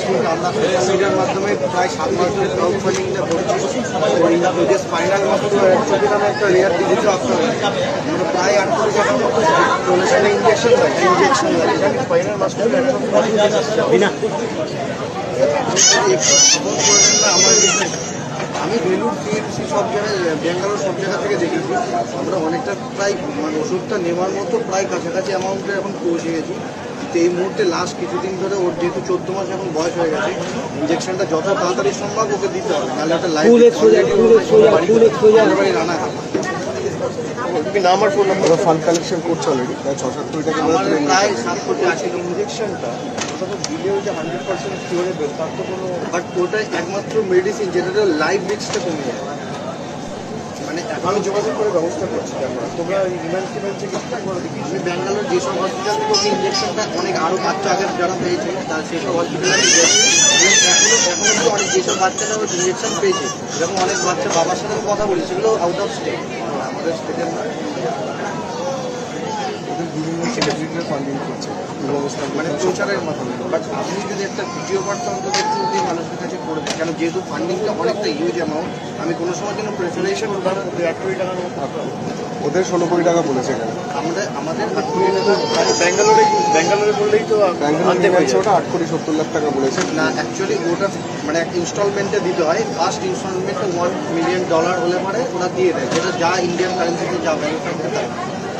আমরা সোশ্যাল মিডিয়ার মাধ্যমে প্রায় 7 মাস ধরে ক্রাউড ফান্ডিংটা করছি। ওই যে স্পাইনাল মাসকুলার অ্যাট্রফি নামে একটা রেয়ার ডিজিজে আক্রান্ত, আমরা প্রায় 8 কোটি টাকার মতো ডোনেশনে ইঞ্জেকশন দেয় এটা কি স্পাইনাল মাসকুলার অ্যাট্রফি না আমার আমি বেলুর টিএমসি সব জায়গায় ব্যাঙ্গালোর সব জায়গা থেকে দেখেছি। আমরা অনেকটা প্রায় মানে ওষুধটা নেওয়ার মতো প্রায় কাছাকাছি অ্যামাউন্টে এখন পৌঁছে গেছি। তো এই মুহূর্তে লাস্ট কিছুদিন ধরে ওর যেহেতু 14 মাস এখন বয়স হয়ে গেছে, ইঞ্জেকশনটা যত তাড়াতাড়ি সম্ভব ওকে দিতে হবে, নাহলে একটা লাইফ বাড়ি রানা আমার ফোন নাম্বার ফান্ড কালেকশন করছে অলরেডি প্রায় 6-7 কোটি টাকা। আমার প্রায় 7 কোটি 80 ইঞ্জেকশনটা ওটা তো দিলেও যে 100% কিউরেবল তার তো কোনো, বাট ওটাই একমাত্র মেডিসিন যেটা লাইফ রিস্কটা কমে যায়। মানে আমি যোগাযোগ করে ব্যবস্থা করছি। তোমরা রিমান্ড থেকে আমি ব্যাঙ্গালোর যেসব হসপিটাল থেকে ওকে ইঞ্জেকশনটা অনেক আরও বাচ্চা আগের যারা পেয়েছে তার সেসব হসপিটালে আমি গেছি। এখনো তো অনেক যেসব বাচ্চারা ইঞ্জেকশন পেয়েছে, এরকম অনেক বাচ্চা বাবার সাথে কথা বলি, সেগুলো আউট অফ স্টেট, আমাদের স্টেটের নয়। বিভিন্ন সেলিব্রিটিরা ফান্ডিং করছে ব্যবস্থা মানে প্রচারের মাধ্যমে। বাট আপনি যদি একটা ভিডিও বার্তা অন্তত একটু যদি মানুষের কাছে করে দেন, কেন যেহেতু ফান্ডিংটা অনেকটা হিউজ অ্যামাউন্ট, আমি কোনো সময় যেন প্রেসারেশন 8 কোটি টাকার মতো ওদের 16 কোটি টাকা বলেছে এখানে। আমাদের 8 কোটি টাকা ব্যাঙ্গালোরে বললেই তো ওটা 8 কোটি 70 লাখ টাকা বলেছে না। অ্যাকচুয়ালি ওটা মানে এক ইনস্টলমেন্টে দিতে হয়। ফার্স্ট ইনস্টলমেন্টে $1 মিলিয়ন হলে পরে ওরা দিয়ে দেয়, যেটা যা ইন্ডিয়ান কারেন্সিতে যা ভ্যালু থাকতে পারে।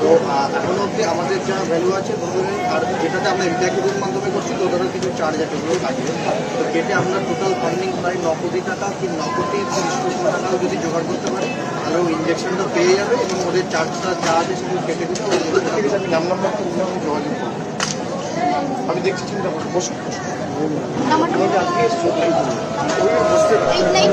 তো এখন অবধি আমাদের যা ভ্যালু আছে ধরুন, আর যেটাতে আমরা ইন্টারভিউর মাধ্যমে করছি তো ওটারও কিছু চার্জ আছে, ওগুলো থাকবে। তো কেটে আমরা টোটাল ফান্ডিং প্রায় 9 কোটি টাকা কি 9 কোটি 30 লক্ষ টাকাও যদি জোগাড় করতে পারি তাহলে ও ইঞ্জেকশনটা পেয়ে যাবে এবং ওদের চার্জটা যা আছে সেগুলো কেটে দিতে হবে। ঠিক আছে, আমি নাম্বার তো আমি যোগাযোগ করবো। আমি দেখছি, চিন্তা করবো। বসুন নাম্বারটা আজকে এসছো? Eight nine